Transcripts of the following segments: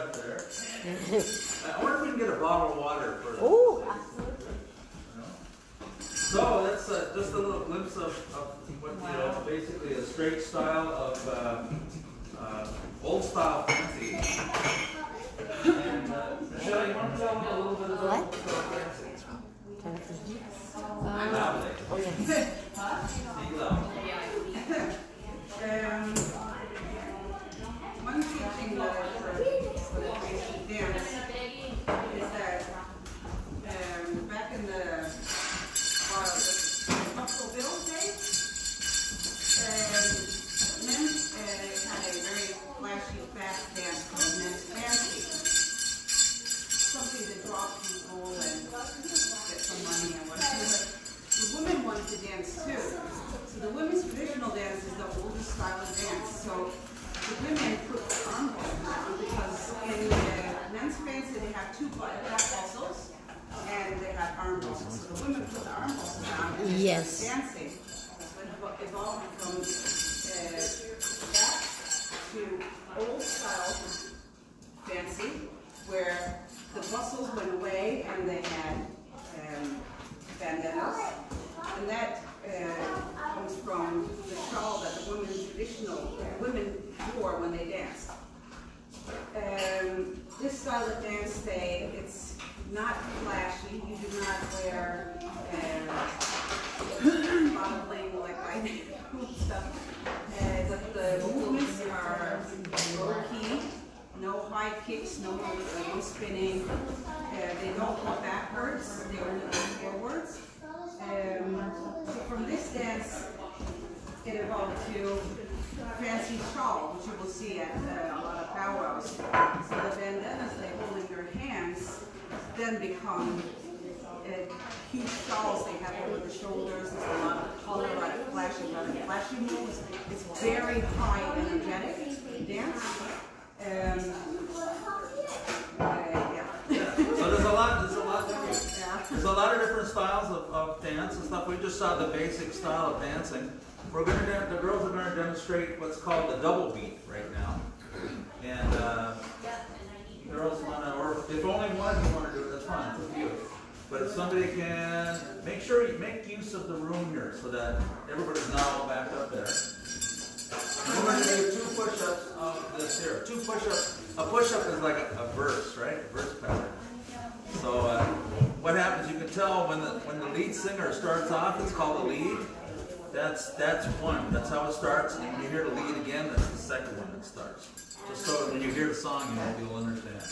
breath there. I wonder if we can get a bottle of water for them. Oh, absolutely. So that's just a little glimpse of what, you know, basically a straight style of old style fancy. And Michelle, you want to tell me a little bit about old style fancy? Loudly. Oh, yes. Speak loud. One teaching that for dance is that back in the Buffalo Bill days, men had a very flashy, fast dance called men's fancy. Something to draw people and get some money and whatever. The women wanted to dance too. So the women's traditional dance is the oldest style of dance. So the women put arm muscles on because in the men's fancy they have two back muscles and they have arm muscles. So the women put the arm muscles on and they Yes. start dancing. So it evolved from that to old style fancy where the muscles went away and they had bandanas. And that comes from the shawl that the women wore when they danced. This style of dance today, it's not flashy. You do not wear modeling like I do stuff. But the movements are low key, no high kicks, no spinning. They don't go backwards, they only go forwards. So from this dance, it evolved to fancy shawl, which you will see at a lot of powwows. So the bandanas they hold in their hands then become huge shawls they have over the shoulders. There's a lot of color, a lot of flashy moves. It's very high energetic dance. Yeah. So there's a lot different. Yeah. There's a lot of different styles of dance and stuff. We just saw the basic style of dancing. The girls are going to demonstrate what's called the double beat right now. And girls want to, or if only one of you want to do it, that's fine, it's up to you. But if somebody can, make sure you make use of the room here so that everybody's now back up there. And we're going to do 2 push-ups of this here. 2 push-ups. A push-up is like a verse, right? A verse pattern. So what happens? You can tell when the lead singer starts off, it's called a lead. That's one. That's how it starts. And when you hear the lead again, that's the second one that starts. Just so when you hear the song, you'll understand.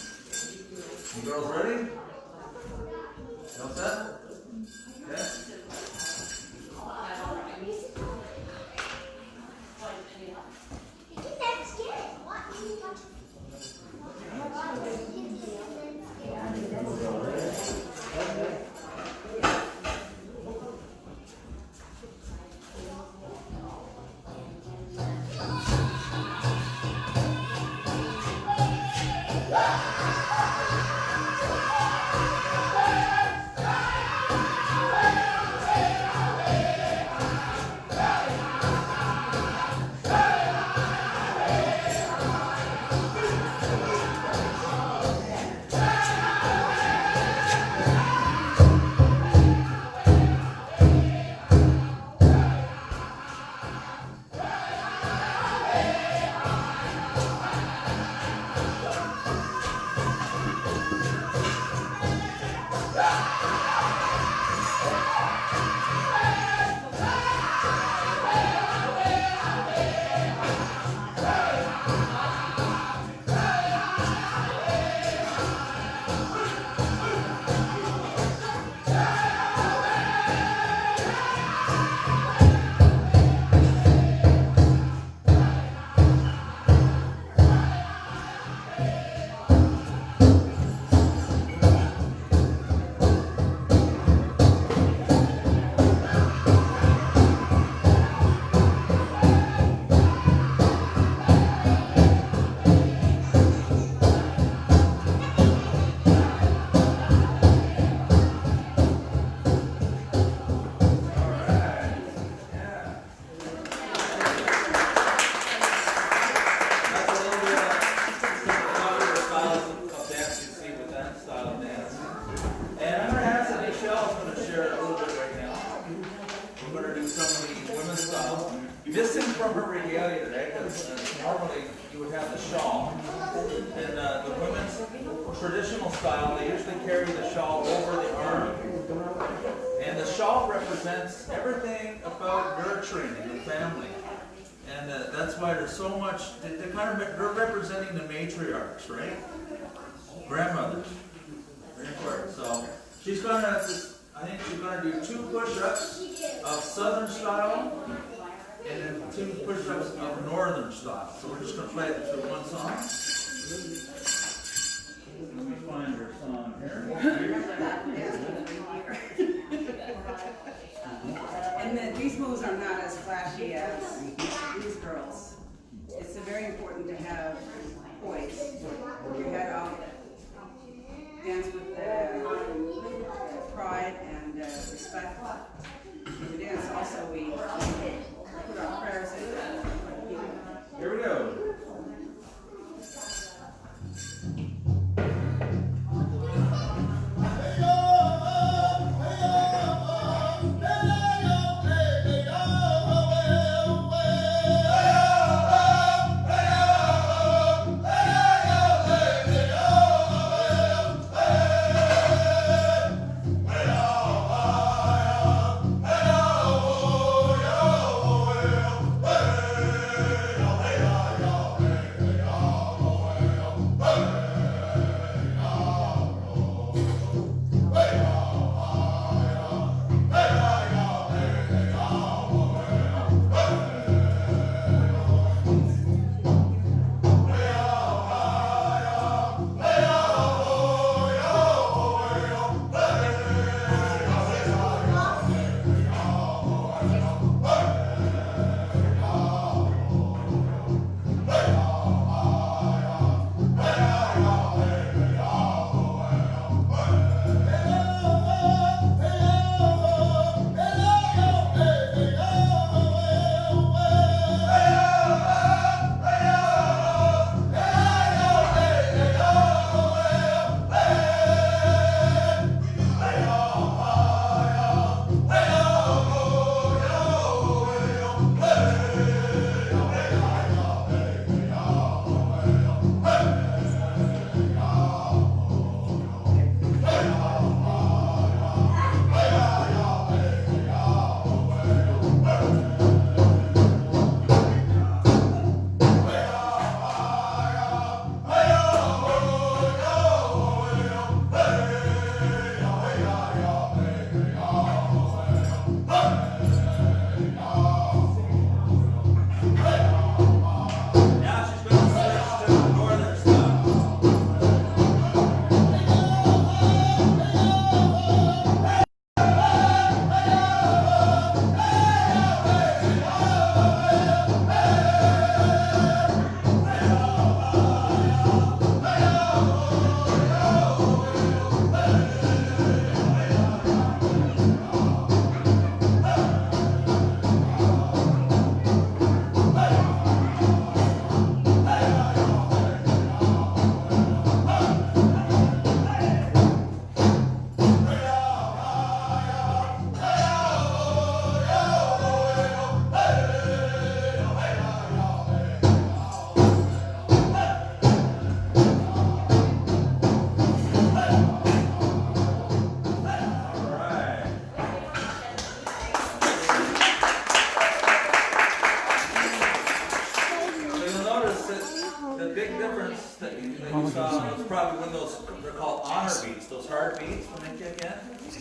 You girls ready? You all set? Okay. you would have the shawl. In the women's traditional style, they usually carry the shawl over the arm. And the shawl represents everything about nurturing in the family. And that's why there's so much, they're representing the matriarchs, right? Grandmothers. Very important. So she's going to, I think she's going to do 2 push-ups of Southern style and then 2 push-ups of Northern style. So we're just going to play it through one song. Let me find her song here. And these moves are not as flashy as these girls. It's very important to have poise. Your head up. Dance with pride and respect. We dance also, we put our prayers in. Here we go.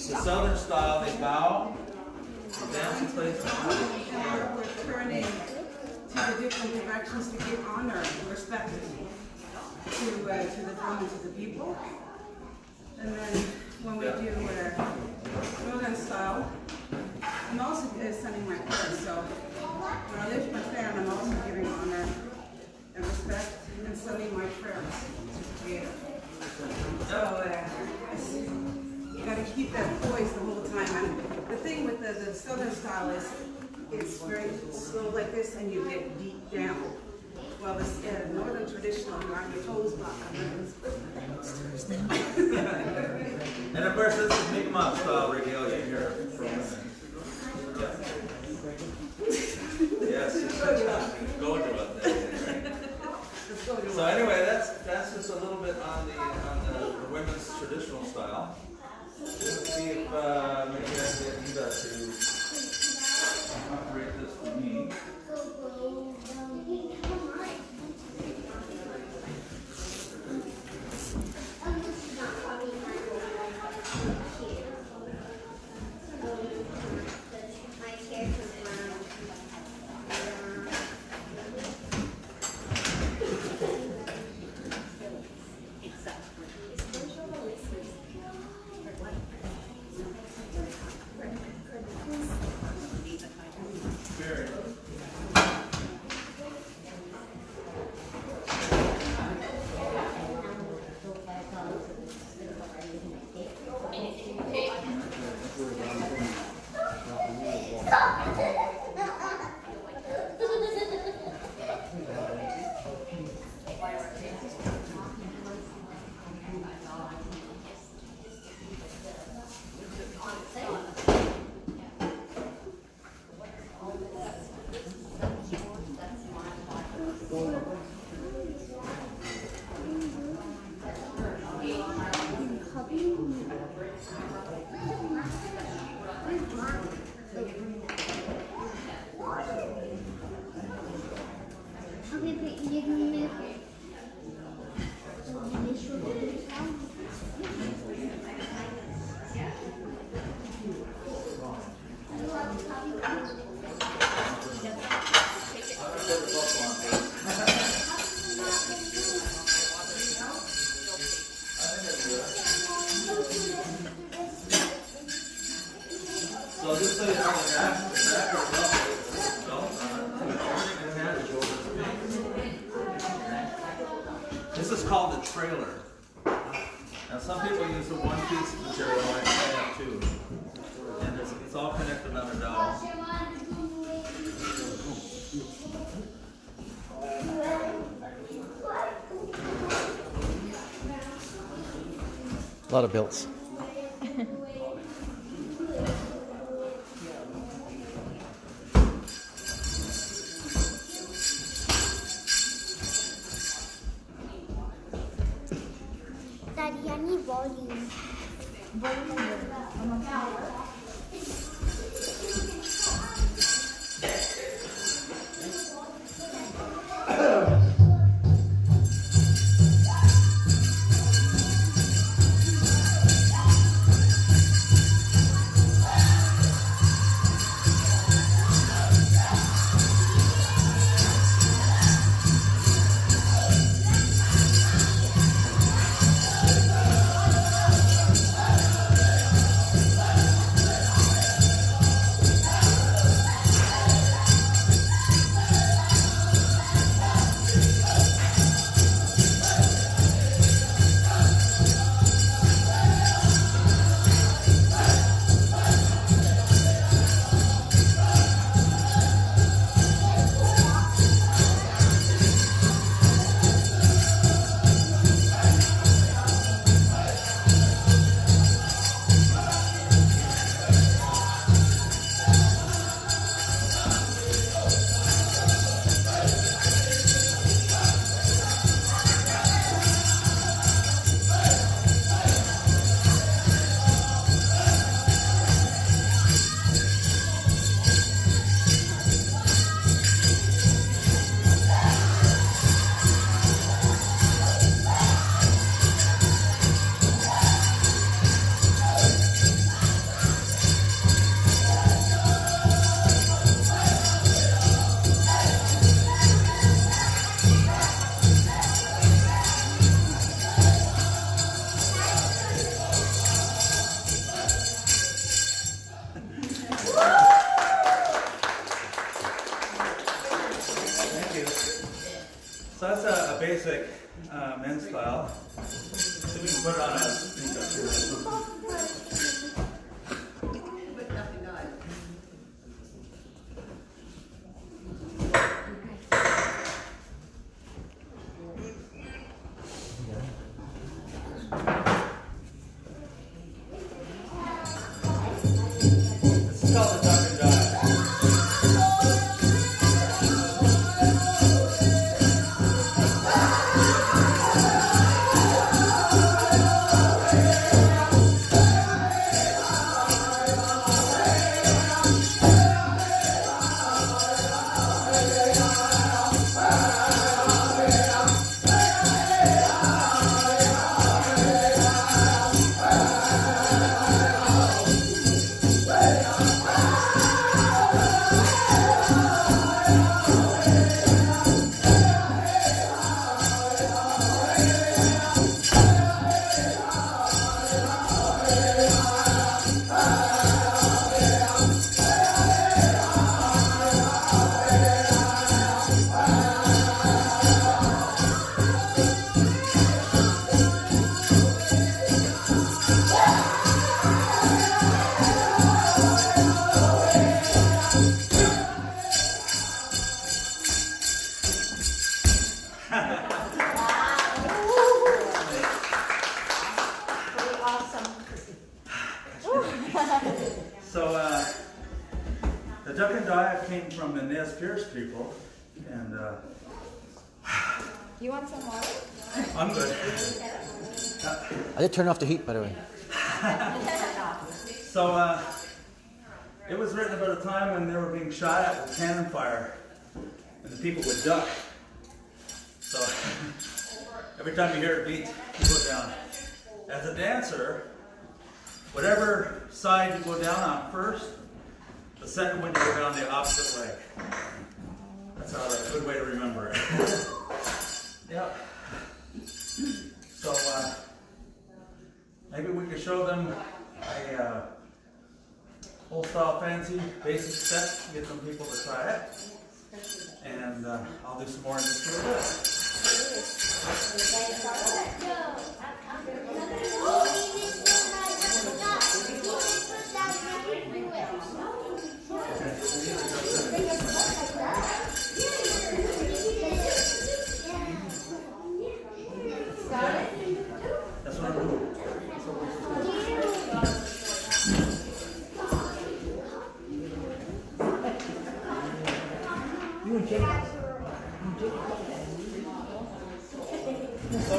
The Southern style, they bow, dance in place. We're turning to the different directions to give honor and respect to the drum and to the people. And then when we do Northern style, I'm also sending my prayers. So when I lift my fan, I'm also giving honor and respect and sending my prayers to the Creator. So you got to keep that poise the whole time. And the thing with the Southern style is it's very slow like this, and you get deep down. Well, this Northern traditional, you're on your toes, and of course, this is Mi'kmaq style regalia here for women. Yes, go into it. So anyway, that's just a little bit on the women's traditional style. Let's see if maybe I can get Eva to operate this for me. So just so you know, the back of the belt everything attached over the pink. This is called the trailer. Now some people use the one-piece material, I have two. And it's all connected on a dowel. A lot of belts. Daddy, I need volume. So that's a basic men's style. So we can put it on a sneak up here. This is called the duck and dive. Ah! Pretty awesome. So, the duck and diet came from the Nez Perce people, and You want some water? I'm good. I did turn off the heat, by the way. So, it was written about a time when they were being shot at with cannon fire, and the people would duck. So, every time you hear it beat, you go down. As a dancer, whatever side you go down on first, the second one you go down the opposite leg. That's how a good way to remember it. Yep. So, maybe we could show them a old style fancy basic step to get some people to try it. And I'll do some more in just a little bit. That's what I'm doing. So,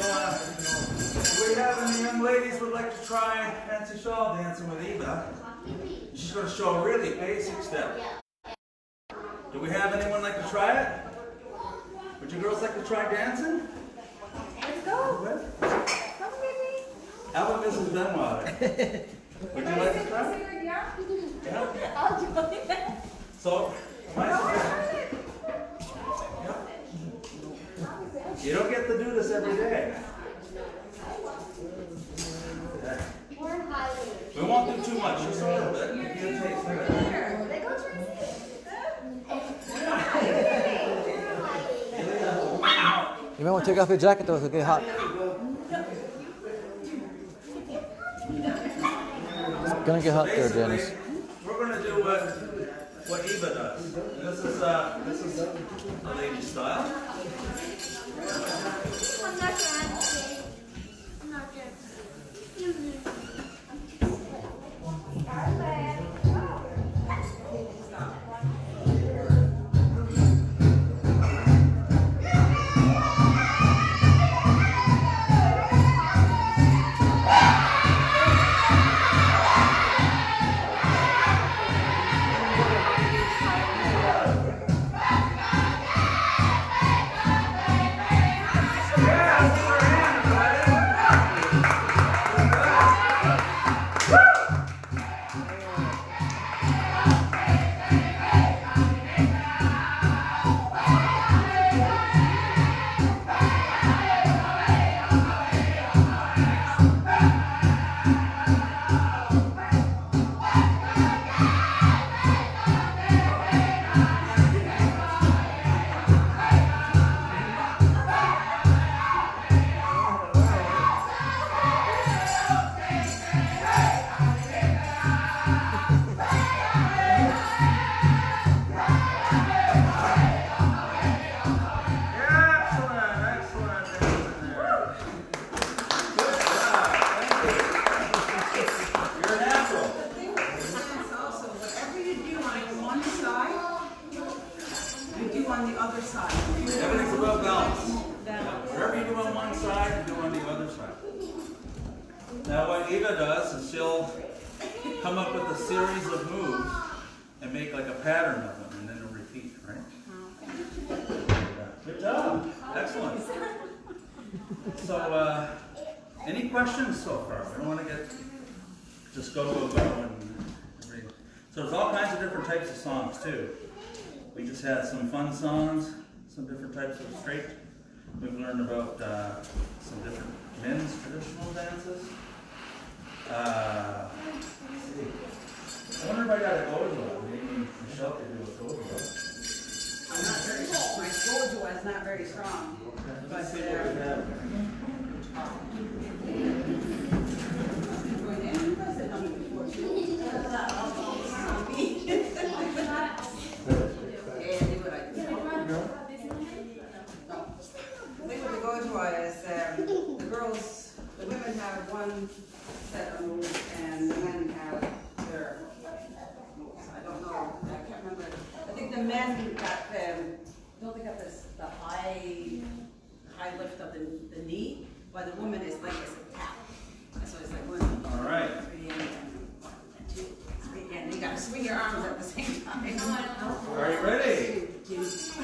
do we have any young ladies would like to try fancy shawl dancing with Eva? She's going to show a really basic step. Do we have anyone like to try it? Would you girls like to try dancing? Let's go. Come with me. How about Mrs. Benoit? Would you like to try? Yeah. I'll join it. So, my suggestion. You don't get to do this every day. We won't do too much, just a little bit. Give you a taste of it. They go Tracy. You might want to take off your jacket though, it'll get hot. It's gonna get hot there, Janice. We're going to do what Eva does. This is the lady style. I'm not dancing. I'm not dancing. on the other side. Everything's about balance. Whatever you do on one side, you do on the other side. Now what Eva does is she'll come up with a series of moves and make like a pattern of them, and then it'll repeat, right? Good job. Excellent. So, any questions so far? We don't want to get just go and read. So there's all kinds of different types of songs too. We just had some fun songs, some different types of straight. We've learned about some different men's traditional dances. Let's see. I wonder if I got a gojo. Maybe Michelle could do a gojo. I'm not very strong. My gojo is not very strong. Let's see what we have. was, the women have one set of moves and the men have their moves. I don't know, I can't remember. I think the men got, don't they got this, the high lift of the knee, while the woman is like, it's a tap. So it's like 1, 2, All right. 3, and 1, 2, 3, and you gotta swing your arms at the same time. Are you ready? This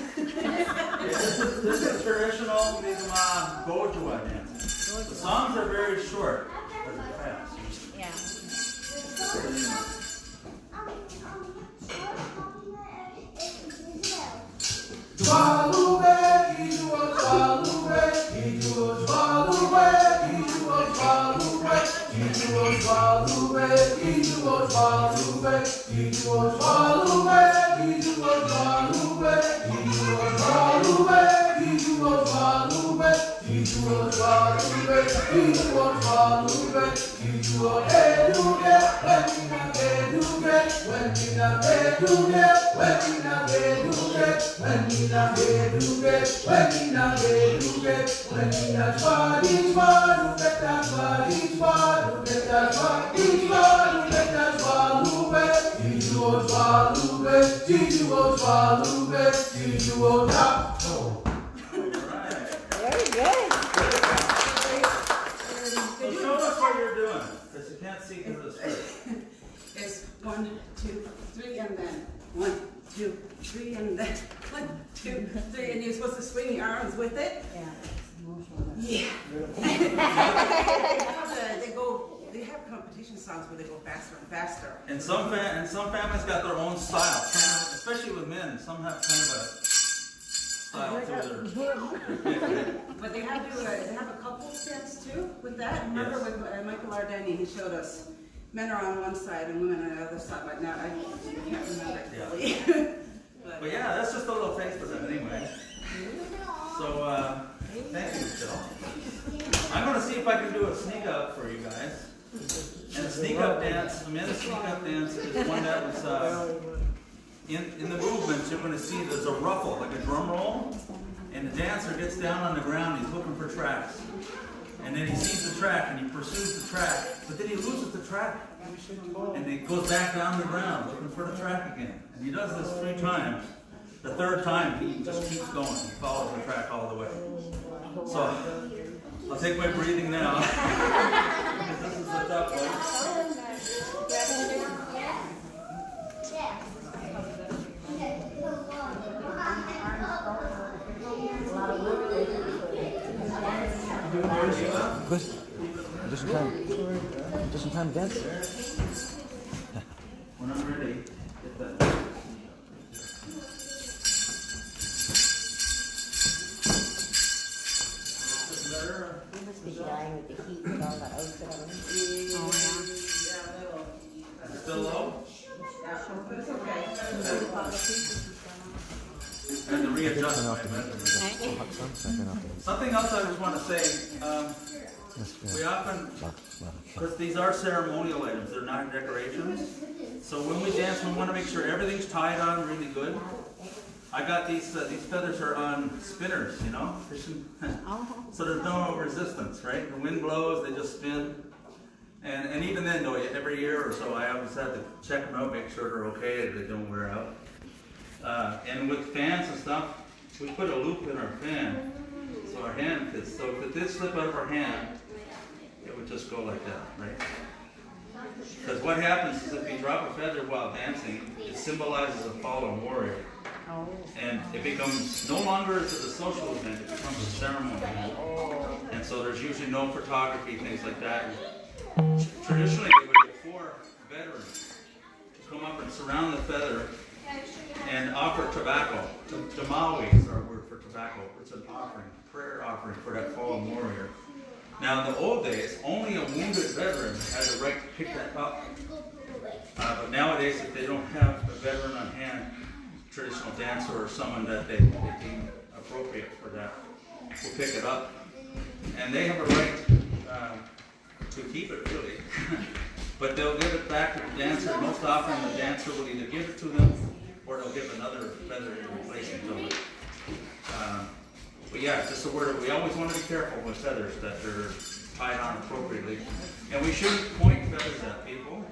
is traditional Gojua dancing. The songs are very short, but they're fast. Yeah. Very good. So show us what you're doing, because you can't see through the skirt. It's 1, 2, 3, and then 1, 2, 3, and then 1, 2, 3, and you're supposed to swing your arms with it. Yeah. Yeah. They have competition songs where they go faster and faster. And some families got their own style, especially with men. Some have kind of a style to their. But they have a couple dance too with that. Remember Yes. with Michael Ardeni, he showed us men are on one side and women on the other side. But now I can't remember it fully. But yeah, that's just a little taste of them anyway. So thank you, Michelle. I'm going to see if I can do a sneak up for you guys. And a sneak up dance, the men's sneak up dance is one that was in the movements. You're going to see there's a ruffle, like a drum roll, and the dancer gets down on the ground. He's looking for tracks, and then he sees the track and he pursues the track, but then he loses the track, and he goes back down the ground looking for the track again. And he does this 3 times. The 3rd time he just keeps going. He follows the track all the way. So I'll take my breathing now. This is the tough one. Good. Just in time. Just in time to dance. When I'm ready, get that. You must be dying with the heat with all that outfit on. Is it still low? But it's okay. And to readjust Turn my off the heat. method. Turn off the heat. Something else I just want to say. We often, because these are ceremonial items, they're not decorations. So when we dance, we want to make sure everything's tied on really good. I got these feathers are on spinners, you know, so there's no resistance, right? The wind blows, they just spin. And even then, though, every year or so, I always have to check them out, make sure they're okay, that they don't wear out. And with fans and stuff, we put a loop in our fan, so our hand fits. So if it did slip out of our hand, it would just go like that, right? Because what happens is if you drop a feather while dancing, it symbolizes a fallen warrior. And it becomes, no longer is it a social event, it becomes a ceremony event. And so there's usually no photography, things like that. Traditionally, they would get 4 veterans to come up and surround the feather and offer tobacco. Tamawi is our word for tobacco. It's an offering, prayer offering for that fallen warrior. Now, in the old days, only a wounded veteran had the right to pick that up. But nowadays, if they don't have a veteran on hand, traditional dancer or someone that they deem appropriate for that will pick it up. And they have a right to keep it, really. But they'll give it back to the dancer. Most often, the dancer will either give it to them or they'll give another feather in replacement of it. But yeah, just a word, we always want to be careful with feathers, that they're tied on appropriately. And we shouldn't point feathers at people.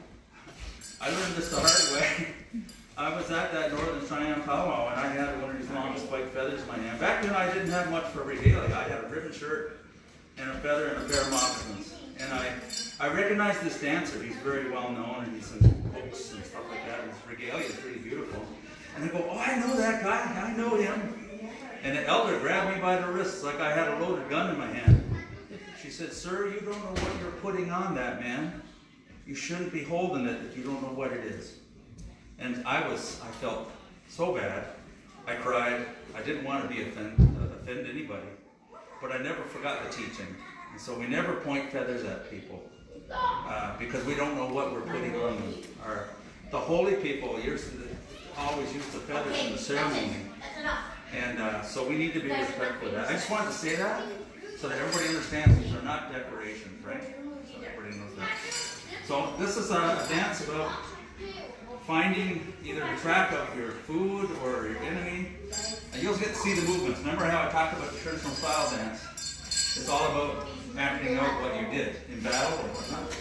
I learned this the hard way. I was at that Northern Cheyenne powwow and I had one of these long spiked feathers in my hand. Back then I didn't have much for regalia. I had a ribbon shirt and a feather and a pair of moccasins. And I recognized this dancer. He's very well known and he's in books and stuff like that. His regalia is pretty beautiful. And I go, oh, I know that guy. I know him. And the elder grabbed me by the wrists like I had a loaded gun in my hand. She said, sir, you don't know what you're putting on that man. You shouldn't be holding it if you don't know what it is. And I felt so bad. I cried. I didn't want to be offend anybody. But I never forgot the teaching. And so we never point feathers at people because we don't know what we're putting on them. The holy people always use the feathers in the ceremony. And so we need to be respectful of that. I just wanted to say that so that everybody understands these are not decorations, right? So everybody knows that. So this is a dance about finding either the track of your food or your enemy. And you'll get to see the movements. Remember how I talked about the traditional style dance? It's all about acting out what you did in battle or whatnot.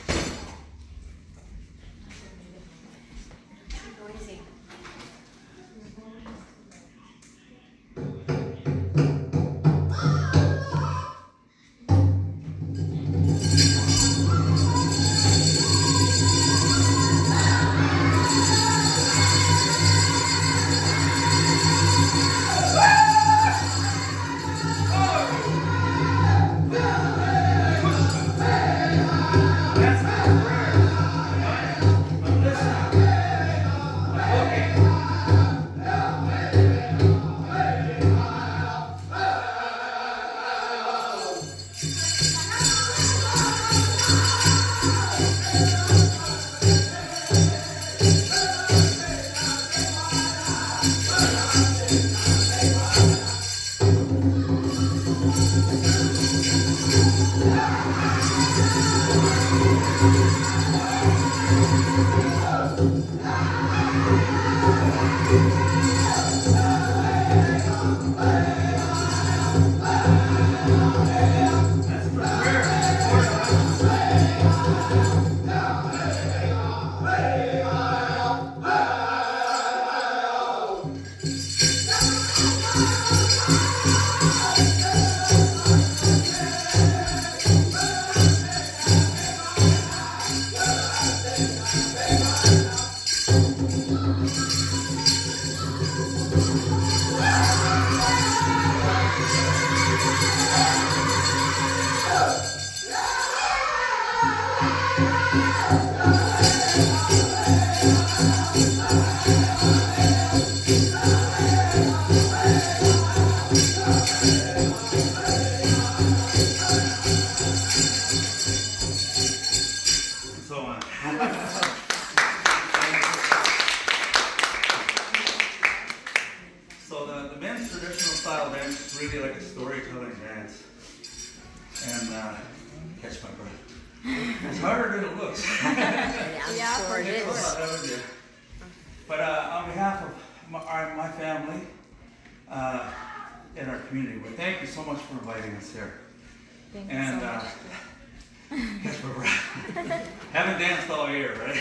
Haven't danced all year, right?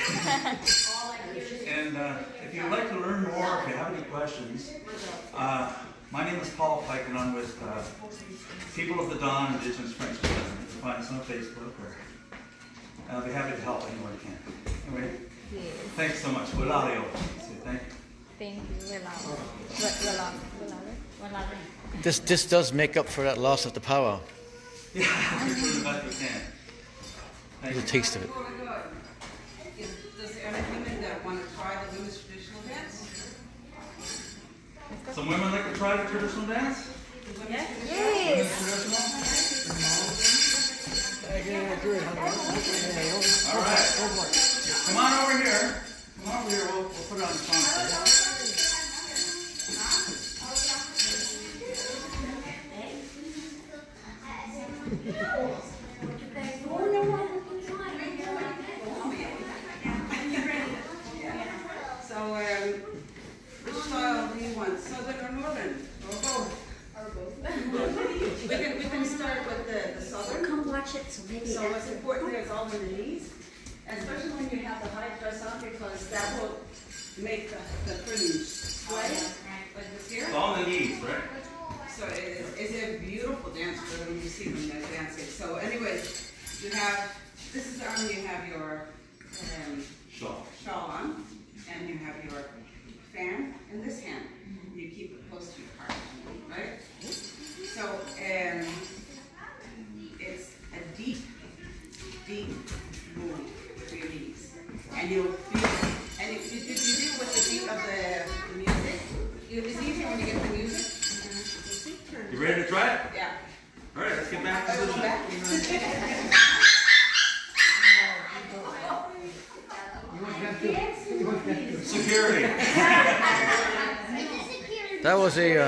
And if you'd like to learn more, if you have any questions, my name is Pike, and I'm with People of the Dawn, Indigenous French Children. You can find us on Facebook, or I'll be happy to help anyone can. Anyway, thanks so much. Walalio. Thank you. Thank you. This does make up for that loss of the power. Yeah, we're doing the best we can. There's a taste of it. Does any women that want to try the women's traditional dance? Some women like to try the traditional dance? Women's traditional? All right. Come on over here. Come over here. We'll put it on the song for you. So, which style do you want? Southern or northern? Or both? Or both. watch it, so maybe. So what's important there is all in the knees, especially when you have the high dress on, because that will make the fringe sway, like this here. It's all in the knees, right? So it's a beautiful dance when you see them dancing. So anyways, you have, this is the arm, you have your shawl on, and you have your fan in this hand. You keep it close to your heart, right? So it's a deep, deep move to your knees. And you'll feel, and if you do it with the beat of the music, it's easier when you get the music. You ready to try it? Yeah. All right, let's get back to Go position. back. Security. That was a.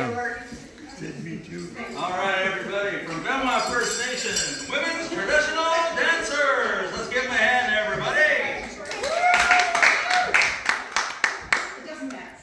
All right, everybody, from Benoit First Nation, women's traditional dancers. Let's give them a hand, everybody. It doesn't matter.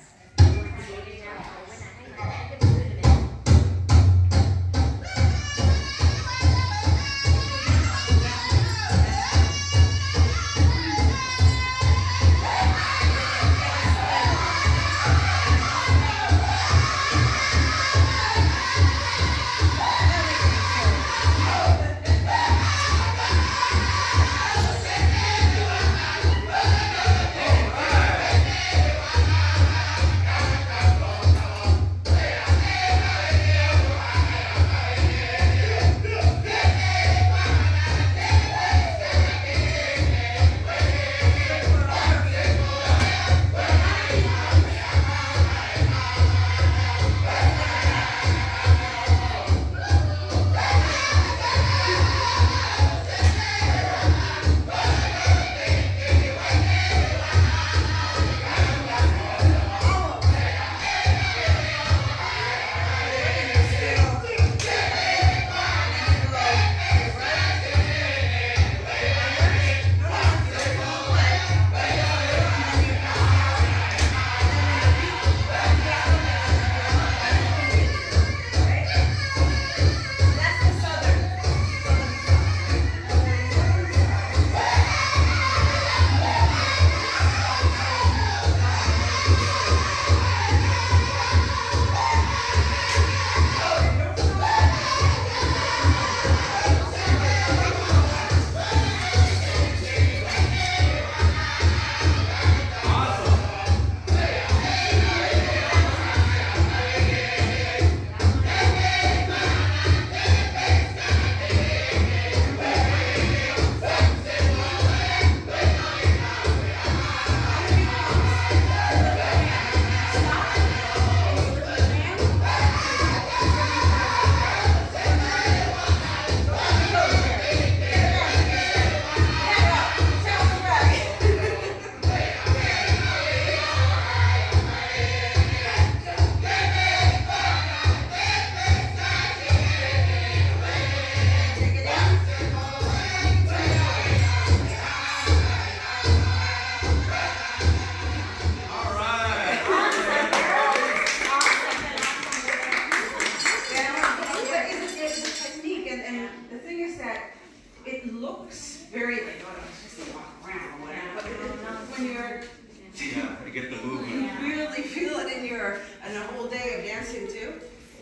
and a whole day of dancing too,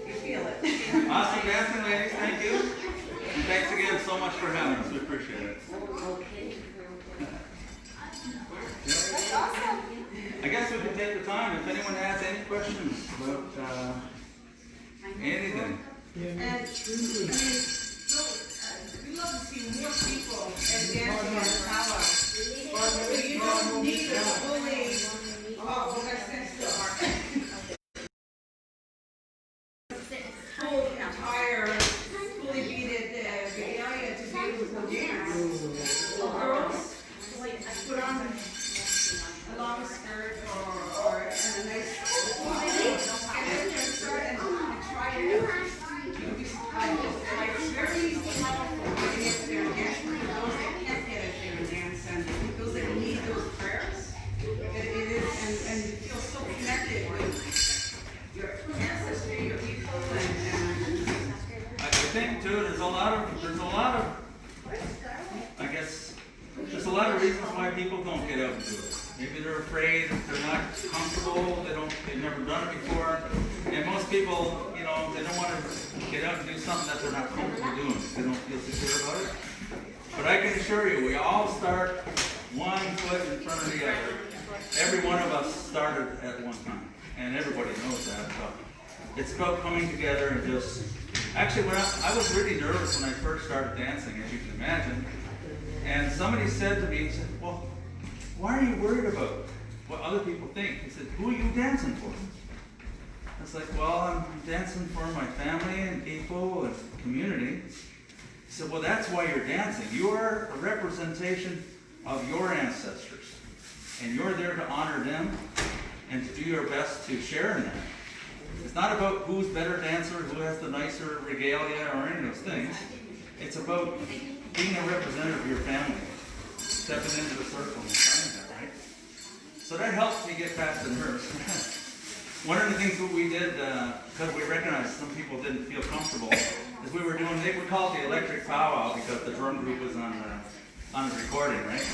you feel it. Awesome dancing, ladies. Thank you. And thanks again so much for having us. We appreciate it. That's awesome. I guess we can take the time if anyone has any questions about anything. And I mean, we love to see more people and dancing on the power. So you don't need a fully, full entire, fully beaded regalia to be able to dance. So girls, put on a long skirt or and a nice and then just start and try it. You'll be surprised. It's very easy to get there and dance. For those that can't get it there and dance, and those that need those prayers, it is, and you feel so connected with your ancestry, your people, and I think too, there's a lot of I guess there's a lot of reasons why people don't get out and do it. Maybe they're afraid, they're not comfortable, they've never done it before. And most people, you know, they don't want to get out and do something that they're not comfortable doing. They don't feel secure about it. But I can assure you, we all start one foot in front of the other. Every one of us started at one time, and everybody knows that. So it's about coming together and just. Actually, I was really nervous when I first started dancing, as you can imagine. And somebody said to me, he said, "Well, why are you worried about what other people think?" He said, "Who are you dancing for?" I was like, "Well, I'm dancing for my family and people and community." He said, "Well, that's why you're dancing. You're a representation of your ancestors. And you're there to honor them and to do your best to share in that. It's not about who's better dancer, who has the nicer regalia or any of those things. It's about being a representative of your family, stepping into the circle and trying that, right?" So that helped me get past the nerves. One of the things that we did, because we recognized some people didn't feel comfortable, is we were doing, they would call it the electric powwow because the drum group was on the recording, right?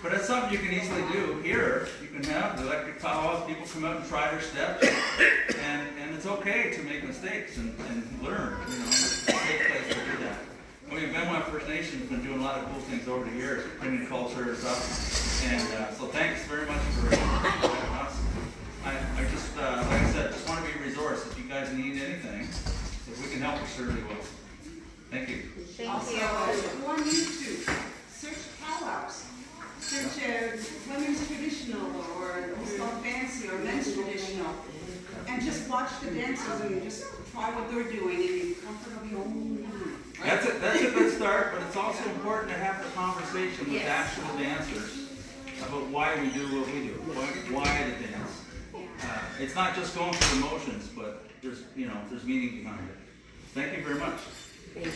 But that's something you can easily do here. You can have the electric powwows, people come out and try their steps, and it's okay to make mistakes and learn, you know, it's a safe place to do that. I mean, Benoit First Nation has been doing a lot of cool things over the years, bringing culture and stuff, and so thanks very much for having us. I just, like I said, just want to be a resource. If you guys need anything, if we can help, we certainly will. Thank you. Also, go on YouTube, search powwows. Search women's traditional or what's called fancy or men's traditional. And just watch the dancers and just try what they're doing and be comfortable. Right? That's a good start, but it's also important to have the conversation with actual dancers about why we do what we do, why the dance. It's not just going through the motions, but there's meaning behind it. Thank you very much. Thank you.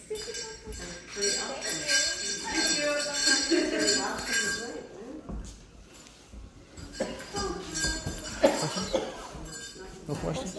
Pretty awesome. Thank you. Very awesome. No questions?